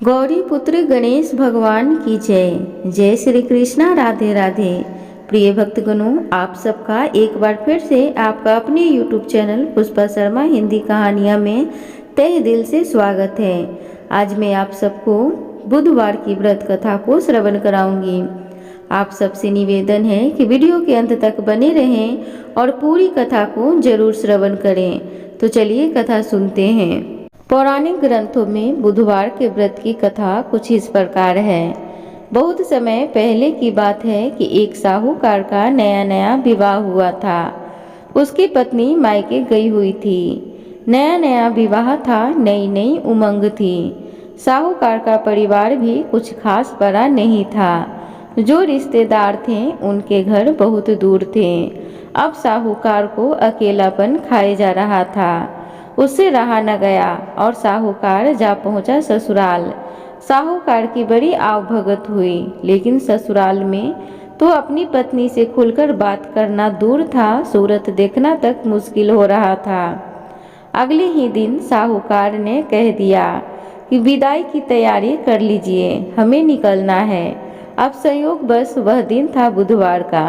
गौरी पुत्र गणेश भगवान की जय। जय श्री कृष्णा, राधे राधे। प्रिय भक्तगणों, आप सबका एक बार फिर से आपका अपने YouTube चैनल पुष्पा शर्मा हिंदी कहानियाँ में तहे दिल से स्वागत है। आज मैं आप सबको बुधवार की व्रत कथा को श्रवण कराऊंगी। आप सबसे निवेदन है कि वीडियो के अंत तक बने रहें और पूरी कथा को जरूर श्रवण करें। तो चलिए कथा सुनते हैं। पौराणिक ग्रंथों में बुधवार के व्रत की कथा कुछ इस प्रकार है। बहुत समय पहले की बात है कि एक साहूकार का नया नया विवाह हुआ था। उसकी पत्नी मायके गई हुई थी। नया नया विवाह था, नई नई उमंग थी। साहूकार का परिवार भी कुछ खास बड़ा नहीं था। जो रिश्तेदार थे उनके घर बहुत दूर थे। अब साहूकार को अकेलापन खाए जा रहा था। उससे रहा न गया और साहूकार जा पहुंचा ससुराल। साहूकार की बड़ी आवभगत हुई, लेकिन ससुराल में तो अपनी पत्नी से खुलकर बात करना दूर था, सूरत देखना तक मुश्किल हो रहा था। अगले ही दिन साहूकार ने कह दिया कि विदाई की तैयारी कर लीजिए, हमें निकलना है। अब संयोग बस वह दिन था बुधवार का।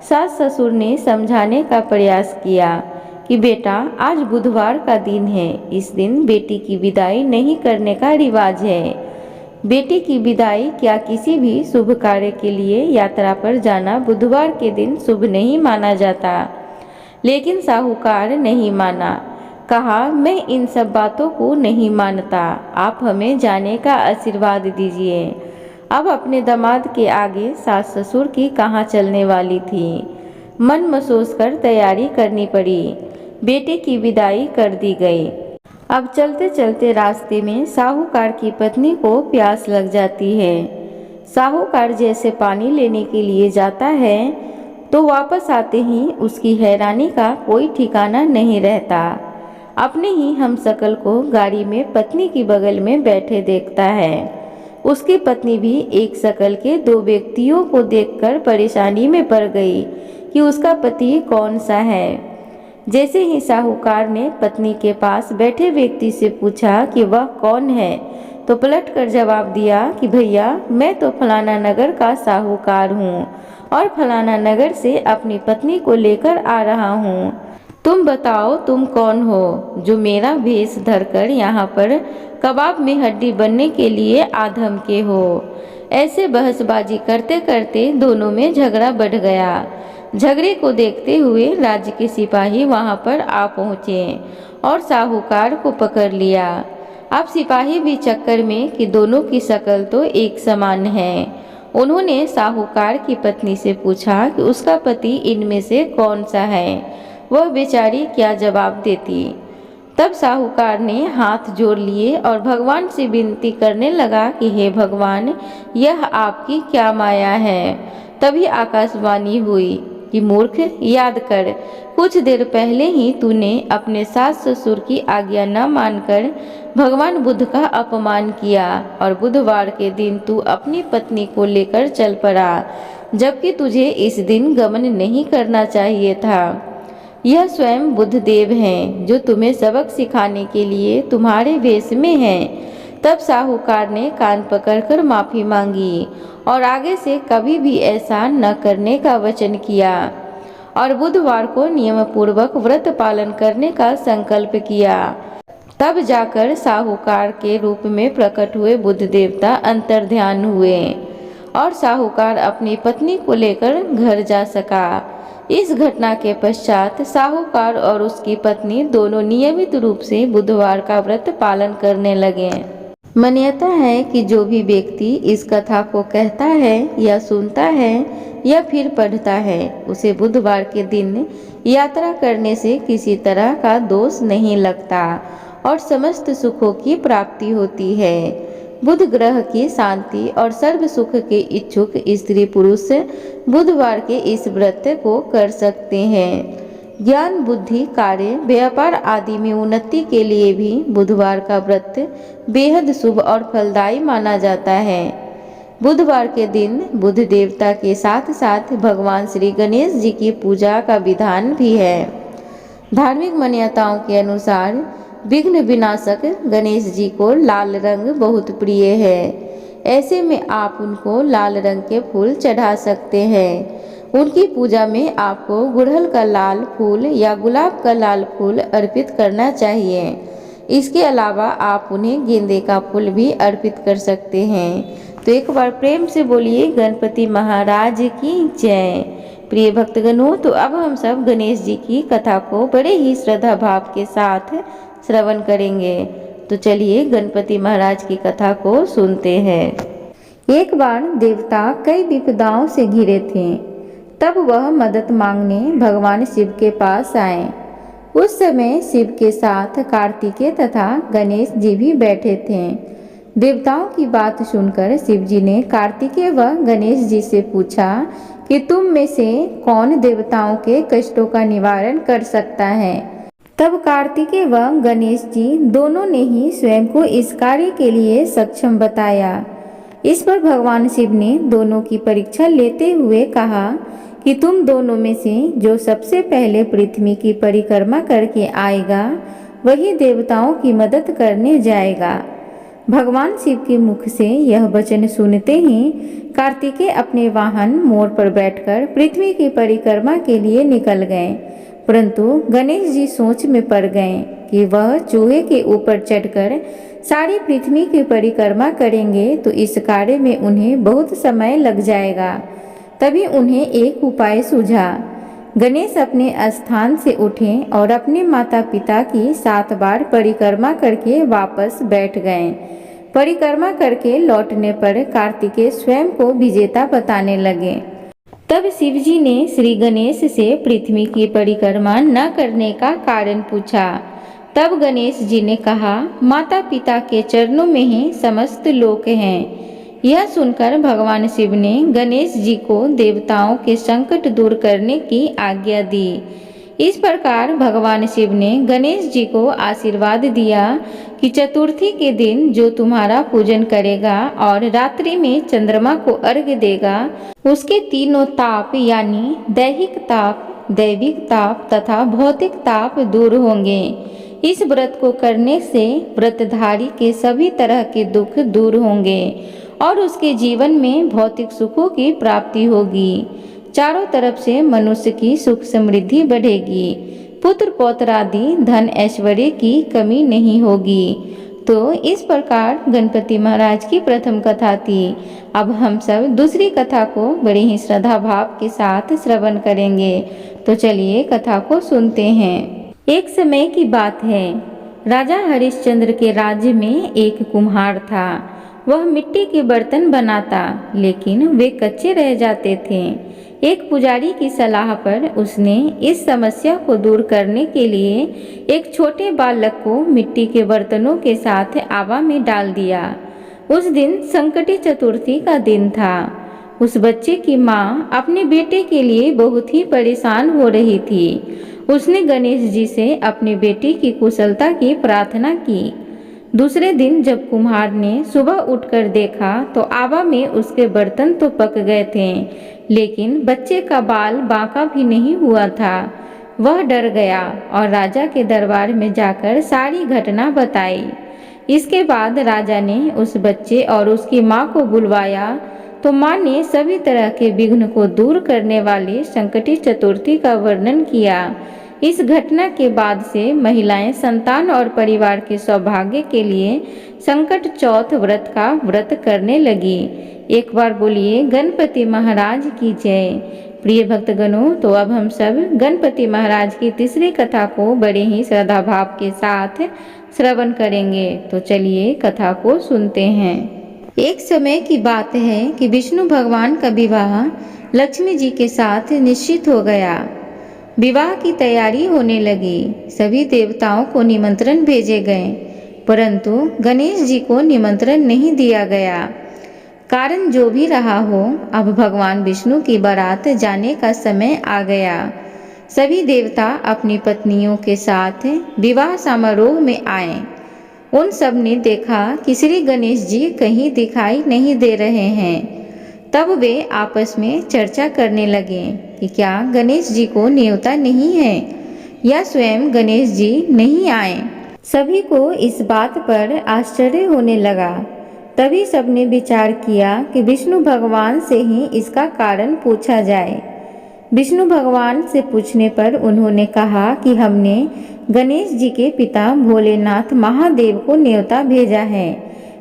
सास ससुर ने समझाने का प्रयास किया कि बेटा, आज बुधवार का दिन है, इस दिन बेटी की विदाई नहीं करने का रिवाज है। बेटी की विदाई क्या किसी भी शुभ कार्य के लिए यात्रा पर जाना बुधवार के दिन शुभ नहीं माना जाता। लेकिन साहूकार नहीं माना। कहा, मैं इन सब बातों को नहीं मानता, आप हमें जाने का आशीर्वाद दीजिए। अब अपने दामाद के आगे सास ससुर की कहाँ चलने वाली थी। मन महसूस कर तैयारी करनी पड़ी। बेटे की विदाई कर दी गई। अब चलते चलते रास्ते में साहूकार की पत्नी को प्यास लग जाती है। साहूकार जैसे पानी लेने के लिए जाता है तो वापस आते ही उसकी हैरानी का कोई ठिकाना नहीं रहता। अपने ही हमशक्ल को गाड़ी में पत्नी की बगल में बैठे देखता है। उसकी पत्नी भी एक शकल के दो व्यक्तियों को देखकर परेशानी में पड़ गई कि उसका पति कौन सा है। जैसे ही साहूकार ने पत्नी के पास बैठे व्यक्ति से पूछा कि वह कौन है, तो पलट कर जवाब दिया कि भैया, मैं तो फलाना नगर का साहूकार हूँ और फलाना नगर से अपनी पत्नी को लेकर आ रहा हूँ। तुम बताओ, तुम कौन हो जो मेरा भेष धरकर यहाँ पर कबाब में हड्डी बनने के लिए आधम के हो। ऐसे बहसबाजी करते करते दोनों में झगड़ा बढ़ गया। झगड़े को देखते हुए राज्य के सिपाही वहां पर आ पहुंचे और साहूकार को पकड़ लिया। अब सिपाही भी चक्कर में कि दोनों की शक्ल तो एक समान है। उन्होंने साहूकार की पत्नी से पूछा कि उसका पति इनमें से कौन सा है। वह बेचारी क्या जवाब देती। तब साहूकार ने हाथ जोड़ लिए और भगवान से विनती करने लगा कि हे भगवान, यह आपकी क्या माया है। तभी आकाशवाणी हुई कि मूर्ख, याद कर, कुछ देर पहले ही तूने अपने सास ससुर की आज्ञा न मानकर भगवान बुद्ध का अपमान किया और बुधवार के दिन तू अपनी पत्नी को लेकर चल पड़ा, जबकि तुझे इस दिन गमन नहीं करना चाहिए था। यह स्वयं बुद्ध देव हैं जो तुम्हें सबक सिखाने के लिए तुम्हारे वेश में हैं। तब साहूकार ने कान पकड़कर माफी मांगी और आगे से कभी भी ऐसा न करने का वचन किया और बुधवार को नियम पूर्वक व्रत पालन करने का संकल्प किया। तब जाकर साहूकार के रूप में प्रकट हुए बुद्ध देवता अंतर्ध्यान हुए और साहूकार अपनी पत्नी को लेकर घर जा सका। इस घटना के पश्चात साहूकार और उसकी पत्नी दोनों नियमित रूप से बुधवार का व्रत पालन करने लगे। मान्यता है कि जो भी व्यक्ति इस कथा को कहता है या सुनता है या फिर पढ़ता है, उसे बुधवार के दिन यात्रा करने से किसी तरह का दोष नहीं लगता और समस्त सुखों की प्राप्ति होती है। बुध ग्रह की शांति और सर्व सुख के इच्छुक स्त्री पुरुष बुधवार के इस व्रत को कर सकते हैं। ज्ञान, बुद्धि, कार्य, व्यापार आदि में उन्नति के लिए भी बुधवार का व्रत बेहद शुभ और फलदायी माना जाता है। बुधवार के दिन बुध देवता के साथ साथ भगवान श्री गणेश जी की पूजा का विधान भी है। धार्मिक मान्यताओं के अनुसार विघ्न विनाशक गणेश जी को लाल रंग बहुत प्रिय है। ऐसे में आप उनको लाल रंग के फूल चढ़ा सकते हैं। उनकी पूजा में आपको गुड़हल का लाल फूल या गुलाब का लाल फूल अर्पित करना चाहिए। इसके अलावा आप उन्हें गेंदे का फूल भी अर्पित कर सकते हैं। तो एक बार प्रेम से बोलिए गणपति महाराज की जय। प्रिय भक्तगणों, तो अब हम सब गणेश जी की कथा को बड़े ही श्रद्धा भाव के साथ श्रवण करेंगे। तो चलिए गणपति महाराज की कथा को सुनते हैं। एक बार देवता कई विपदाओं से घिरे थे। तब वह मदद मांगने भगवान शिव के पास आए। उस समय शिव के साथ कार्तिकेय तथा गणेश जी भी बैठे थे। देवताओं की बात सुनकर शिव जी ने कार्तिकेय व गणेश जी से पूछा कि तुम में से कौन देवताओं के कष्टों का निवारण कर सकता है। तब कार्तिकेय व गणेश जी दोनों ने ही स्वयं को इस कार्य के लिए सक्षम बताया। इस पर भगवान शिव ने दोनों की परीक्षा लेते हुए कहा कि तुम दोनों में से जो सबसे पहले पृथ्वी की परिक्रमा करके आएगा वही देवताओं की मदद करने जाएगा। भगवान शिव के मुख से यह वचन सुनते ही कार्तिकेय अपने वाहन मोर पर बैठकर पृथ्वी की परिक्रमा के लिए निकल गए। परंतु गणेश जी सोच में पड़ गए कि वह चूहे के ऊपर चढ़कर सारी पृथ्वी की परिक्रमा करेंगे तो इस कार्य में उन्हें बहुत समय लग जाएगा। तभी उन्हें एक उपाय सूझा। गणेश अपने स्थान से उठे और अपने माता पिता की 7 बार परिक्रमा करके वापस बैठ गए। परिक्रमा करके लौटने पर कार्तिकेय स्वयं को विजेता बताने लगे। तब शिव जी ने श्री गणेश से पृथ्वी की परिक्रमा न करने का कारण पूछा। तब गणेश जी ने कहा, माता पिता के चरणों में ही समस्त लोक हैं। यह सुनकर भगवान शिव ने गणेश जी को देवताओं के संकट दूर करने की आज्ञा दी। इस प्रकार भगवान शिव ने गणेश जी को आशीर्वाद दिया कि चतुर्थी के दिन जो तुम्हारा पूजन करेगा और रात्रि में चंद्रमा को अर्घ्य देगा उसके तीनों ताप यानी दैहिक ताप, दैविक ताप तथा भौतिक ताप दूर होंगे। इस व्रत को करने से व्रतधारी के सभी तरह के दुख दूर होंगे और उसके जीवन में भौतिक सुखों की प्राप्ति होगी। चारों तरफ से मनुष्य की सुख समृद्धि बढ़ेगी। पुत्र पौत्र आदि धन ऐश्वर्य की कमी नहीं होगी। तो इस प्रकार गणपति महाराज की प्रथम कथा थी। अब हम सब दूसरी कथा को बड़े ही श्रद्धा भाव के साथ श्रवण करेंगे। तो चलिए कथा को सुनते हैं। एक समय की बात है, राजा हरिश्चंद्र के राज्य में एक कुम्हार था। वह मिट्टी के बर्तन बनाता, लेकिन वे कच्चे रह जाते थे। एक पुजारी की सलाह पर उसने इस समस्या को दूर करने के लिए एक छोटे बालक को मिट्टी के बर्तनों के साथ आवा में डाल दिया। उस दिन संकटी चतुर्थी का दिन था। उस बच्चे की माँ अपने बेटे के लिए बहुत ही परेशान हो रही थी। उसने गणेश जी से अपने बेटे की कुशलता की प्रार्थना की। दूसरे दिन जब कुम्हार ने सुबह उठकर देखा तो आवा में उसके बर्तन तो पक गए थे, लेकिन बच्चे का बाल बांका भी नहीं हुआ था। वह डर गया और राजा के दरबार में जाकर सारी घटना बताई। इसके बाद राजा ने उस बच्चे और उसकी माँ को बुलवाया तो माँ ने सभी तरह के विघ्न को दूर करने वाली संकटी चतुर्थी का वर्णन किया। इस घटना के बाद से महिलाएं संतान और परिवार के सौभाग्य के लिए संकट चौथ व्रत का व्रत करने लगी। एक बार बोलिए गणपति महाराज की जय। प्रिय भक्तगणों, तो अब हम सब गणपति महाराज की तीसरी कथा को बड़े ही श्रद्धा भाव के साथ श्रवण करेंगे। तो चलिए कथा को सुनते हैं। एक समय की बात है कि विष्णु भगवान का विवाह लक्ष्मी जी के साथ निश्चित हो गया। विवाह की तैयारी होने लगी। सभी देवताओं को निमंत्रण भेजे गए, परंतु गणेश जी को निमंत्रण नहीं दिया गया। कारण जो भी रहा हो, अब भगवान विष्णु की बारात जाने का समय आ गया। सभी देवता अपनी पत्नियों के साथ विवाह समारोह में आए। उन सब ने देखा कि श्री गणेश जी कहीं दिखाई नहीं दे रहे हैं। तब वे आपस में चर्चा करने लगे कि क्या गणेश जी को न्योता नहीं है या स्वयं गणेश जी नहीं आए। सभी को इस बात पर आश्चर्य होने लगा। तभी सबने विचार किया कि विष्णु भगवान से ही इसका कारण पूछा जाए। विष्णु भगवान से पूछने पर उन्होंने कहा कि हमने गणेश जी के पिता भोलेनाथ महादेव को न्योता भेजा है।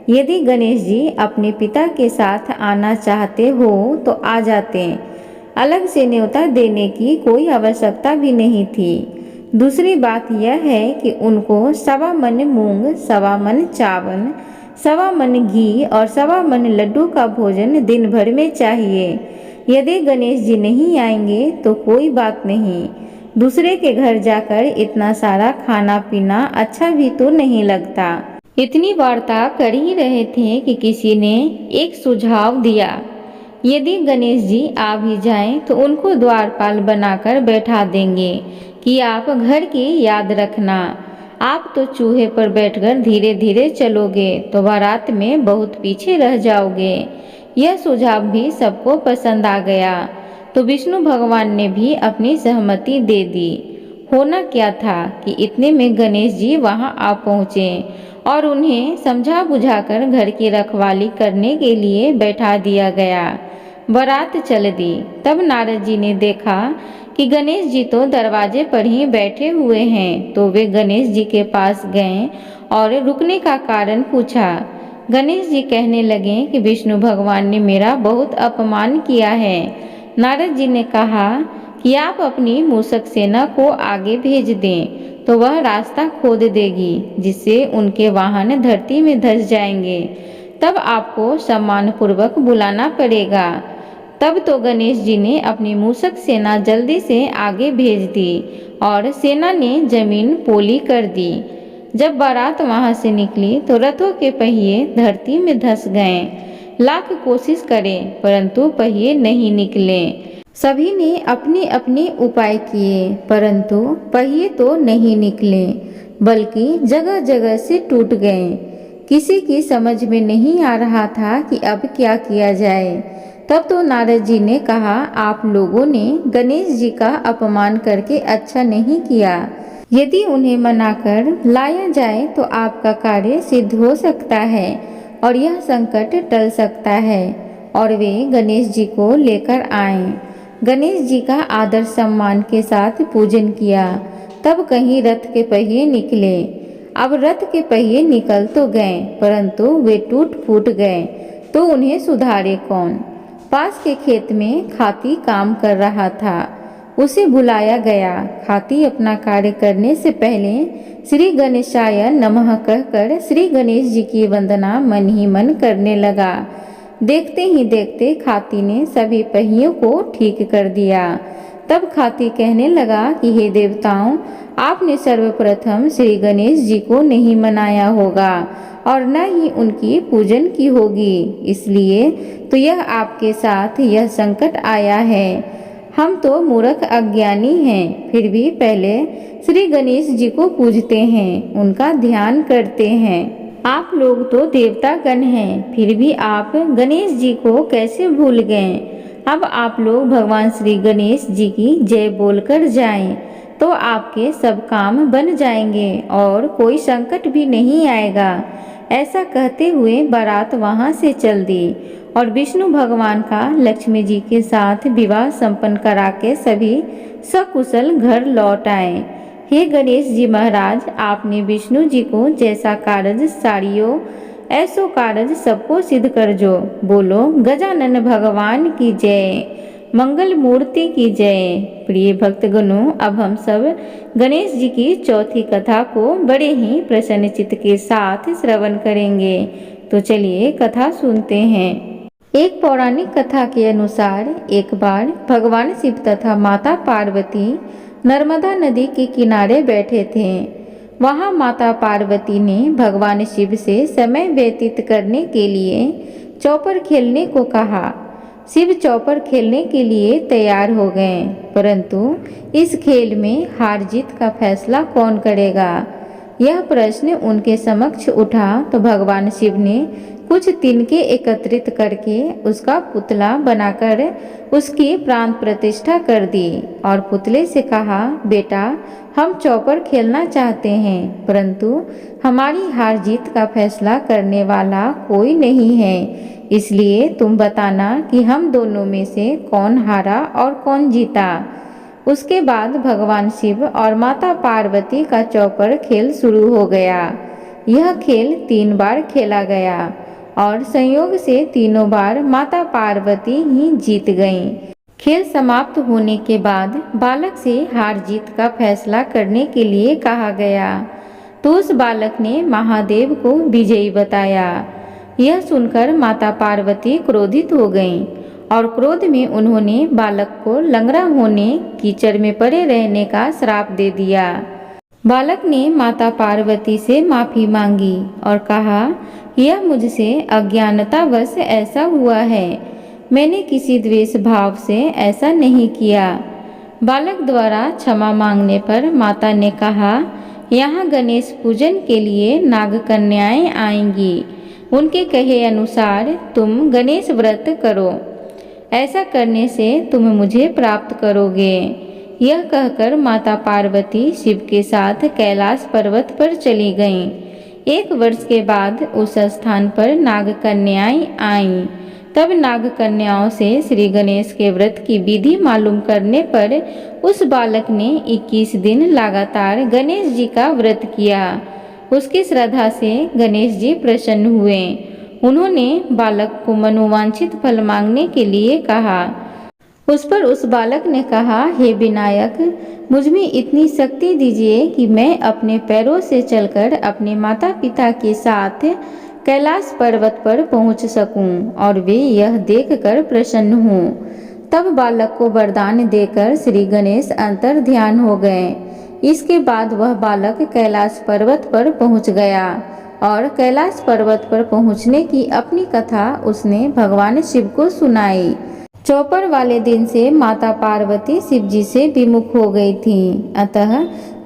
यदि गणेश जी अपने पिता के साथ आना चाहते हो तो आ जाते। अलग से न्योता देने की कोई आवश्यकता भी नहीं थी। दूसरी बात यह है कि उनको 1.25 मन मूंग, 1.25 मन चावल, 1.25 मन घी और 1.25 मन लड्डू का भोजन दिन भर में चाहिए। यदि गणेश जी नहीं आएंगे तो कोई बात नहीं, दूसरे के घर जाकर इतना सारा खाना पीना अच्छा भी तो नहीं लगता। इतनी वार्ता कर ही रहे थे कि किसी ने एक सुझाव दिया। यदि गणेश जी आ भी जाएं तो उनको द्वारपाल बनाकर बैठा देंगे कि आप घर की याद रखना। आप तो चूहे पर बैठकर धीरे धीरे चलोगे तो बारात में बहुत पीछे रह जाओगे। यह सुझाव भी सबको पसंद आ गया तो विष्णु भगवान ने भी अपनी सहमति दे दी। होना क्या था कि इतने में गणेश जी वहां आ पहुँचे और उन्हें समझा बुझाकर घर की रखवाली करने के लिए बैठा दिया गया। बारात चल दी। तब नारद जी ने देखा कि गणेश जी तो दरवाजे पर ही बैठे हुए हैं, तो वे गणेश जी के पास गए और रुकने का कारण पूछा। गणेश जी कहने लगे कि विष्णु भगवान ने मेरा बहुत अपमान किया है। नारद जी ने कहा कि आप अपनी मूषक सेना को आगे भेज दें तो वह रास्ता खोद देगी, जिससे उनके वाहन धरती में धंस जाएंगे। तब आपको सम्मानपूर्वक बुलाना पड़ेगा। तब तो गणेश जी ने अपनी मूषक सेना जल्दी से आगे भेज दी और सेना ने जमीन पोली कर दी। जब बारात वहां से निकली तो रथों के पहिए धरती में धंस गए। लाख कोशिश करें परंतु पहिए नहीं निकले। सभी ने अपने अपने उपाय किए परंतु पहिए तो नहीं निकले, बल्कि जगह जगह से टूट गए। किसी की समझ में नहीं आ रहा था कि अब क्या किया जाए। तब तो नारद जी ने कहा, आप लोगों ने गणेश जी का अपमान करके अच्छा नहीं किया। यदि उन्हें मनाकर लाया जाए तो आपका कार्य सिद्ध हो सकता है और यह संकट टल सकता है। और वे गणेश जी को लेकर आए। गणेश जी का आदर सम्मान के साथ पूजन किया। तब कहीं रथ के पहिए निकले। अब रथ के पहिए निकल तो गए परंतु वे टूट फूट गए, तो उन्हें सुधारे कौन। पास के खेत में खाती काम कर रहा था, उसे बुलाया गया। खाती अपना कार्य करने से पहले श्री गणेशाय नमः कहकर श्री गणेश जी की वंदना मन ही मन करने लगा। देखते ही देखते खाती ने सभी पहियों को ठीक कर दिया। तब खाती कहने लगा कि हे देवताओं, आपने सर्वप्रथम श्री गणेश जी को नहीं मनाया होगा और न ही उनकी पूजन की होगी, इसलिए तो यह आपके साथ यह संकट आया है। हम तो मूर्ख अज्ञानी हैं, फिर भी पहले श्री गणेश जी को पूजते हैं, उनका ध्यान करते हैं। आप लोग तो देवता गण हैं, फिर भी आप गणेश जी को कैसे भूल गए। अब आप लोग भगवान श्री गणेश जी की जय बोलकर जाएं, तो आपके सब काम बन जाएंगे और कोई संकट भी नहीं आएगा। ऐसा कहते हुए बारात वहां से चल दी और विष्णु भगवान का लक्ष्मी जी के साथ विवाह संपन्न करा के सभी सकुशल घर लौट आए। हे गणेश जी महाराज, आपने विष्णु जी को जैसा कारज साड़ियो ऐसो कारज सबको सिद्ध कर जो। बोलो गजानन भगवान की जय, मंगल मूर्ति की जय। प्रिय भक्तगणों, अब हम सब गणेश जी की चौथी कथा को बड़े ही प्रसन्न चित्त के साथ श्रवण करेंगे। तो चलिए कथा सुनते हैं। एक पौराणिक कथा के अनुसार एक बार भगवान शिव तथा माता पार्वती नर्मदा नदी के किनारे बैठे थे। वहां माता पार्वती ने भगवान शिव से समय व्यतीत करने के लिए चौपर खेलने को कहा। शिव चौपर खेलने के लिए तैयार हो गए, परंतु इस खेल में हार जीत का फैसला कौन करेगा, यह प्रश्न उनके समक्ष उठा तो भगवान शिव ने कुछ तिनके एकत्रित करके उसका पुतला बनाकर उसकी प्राण प्रतिष्ठा कर दी और पुतले से कहा, बेटा हम चौपर खेलना चाहते हैं, परंतु हमारी हार जीत का फैसला करने वाला कोई नहीं है, इसलिए तुम बताना कि हम दोनों में से कौन हारा और कौन जीता। उसके बाद भगवान शिव और माता पार्वती का चौपर खेल शुरू हो गया। यह खेल 3 बार खेला गया और संयोग से तीनों बार माता पार्वती ही जीत गईं। खेल समाप्त होने के बाद बालक से हार जीत का फैसला करने के लिए कहा गया, तो उस बालक ने महादेव को विजयी बताया। यह सुनकर माता पार्वती क्रोधित हो गईं और क्रोध में उन्होंने बालक को लंगड़ा होने, कीचड़ में पड़े रहने का श्राप दे दिया। बालक ने माता पार्वती से माफी मांगी और कहा, यह मुझसे अज्ञानतावश ऐसा हुआ है, मैंने किसी द्वेष भाव से ऐसा नहीं किया। बालक द्वारा क्षमा मांगने पर माता ने कहा, यहाँ गणेश पूजन के लिए नाग कन्याएं आएंगी, उनके कहे अनुसार तुम गणेश व्रत करो, ऐसा करने से तुम मुझे प्राप्त करोगे। यह कहकर माता पार्वती शिव के साथ कैलाश पर्वत पर चली गईं। 1 वर्ष के बाद उस स्थान पर नाग कन्याएं आईं। तब नाग कन्याओं से श्री गणेश के व्रत की विधि मालूम करने पर उस बालक ने 21 दिन लगातार गणेश जी का व्रत किया। उसकी श्रद्धा से गणेश जी प्रसन्न हुए। उन्होंने बालक को मनोवांछित फल मांगने के लिए कहा। उस पर उस बालक ने कहा, हे विनायक, मुझ में इतनी शक्ति दीजिए कि मैं अपने पैरों से चलकर अपने माता पिता के साथ कैलाश पर्वत पर पहुंच सकूं और वे यह देखकर प्रसन्न हों। तब बालक को वरदान देकर श्री गणेश अंतर ध्यान हो गए। इसके बाद वह बालक कैलाश पर्वत पर पहुंच गया और कैलाश पर्वत पर पहुंचने की अपनी कथा उसने भगवान शिव को सुनाई। चौपर वाले दिन से माता पार्वती शिव जी से विमुख हो गई थीं। अतः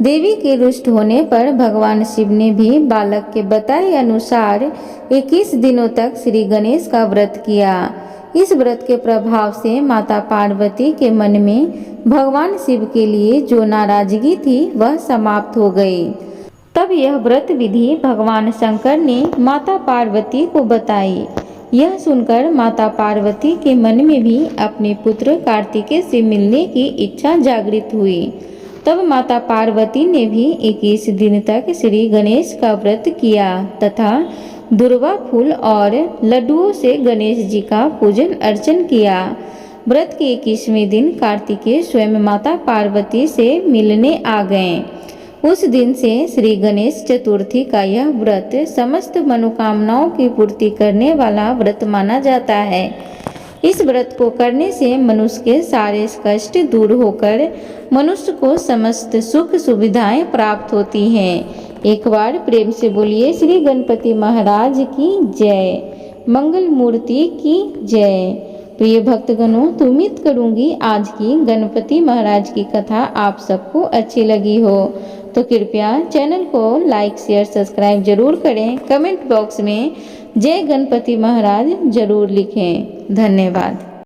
देवी के रुष्ट होने पर भगवान शिव ने भी बालक के बताए अनुसार 21 दिनों तक श्री गणेश का व्रत किया। इस व्रत के प्रभाव से माता पार्वती के मन में भगवान शिव के लिए जो नाराजगी थी वह समाप्त हो गई। तब यह व्रत विधि भगवान शंकर ने माता पार्वती को बताई। यह सुनकर माता पार्वती के मन में भी अपने पुत्र कार्तिकेय से मिलने की इच्छा जागृत हुई। तब माता पार्वती ने भी 21 दिन तक श्री गणेश का व्रत किया तथा दुर्वा फूल और लड्डुओं से गणेश जी का पूजन अर्चन किया। व्रत के 21वें दिन कार्तिकेय स्वयं माता पार्वती से मिलने आ गए। उस दिन से श्री गणेश चतुर्थी का यह व्रत समस्त मनोकामनाओं की पूर्ति करने वाला व्रत माना जाता है। इस व्रत को करने से मनुष्य के सारे कष्ट दूर होकर मनुष्य को समस्त सुख सुविधाएं प्राप्त होती हैं। एक बार प्रेम से बोलिए श्री गणपति महाराज की जय, मंगल मूर्ति की जय। प्रिय भक्तगणों, तो उम्मीद करूंगी आज की गणपति महाराज की कथा आप सबको अच्छी लगी हो, तो कृपया चैनल को लाइक शेयर सब्सक्राइब जरूर करें। कमेंट बॉक्स में जय गणपति महाराज जरूर लिखें। धन्यवाद।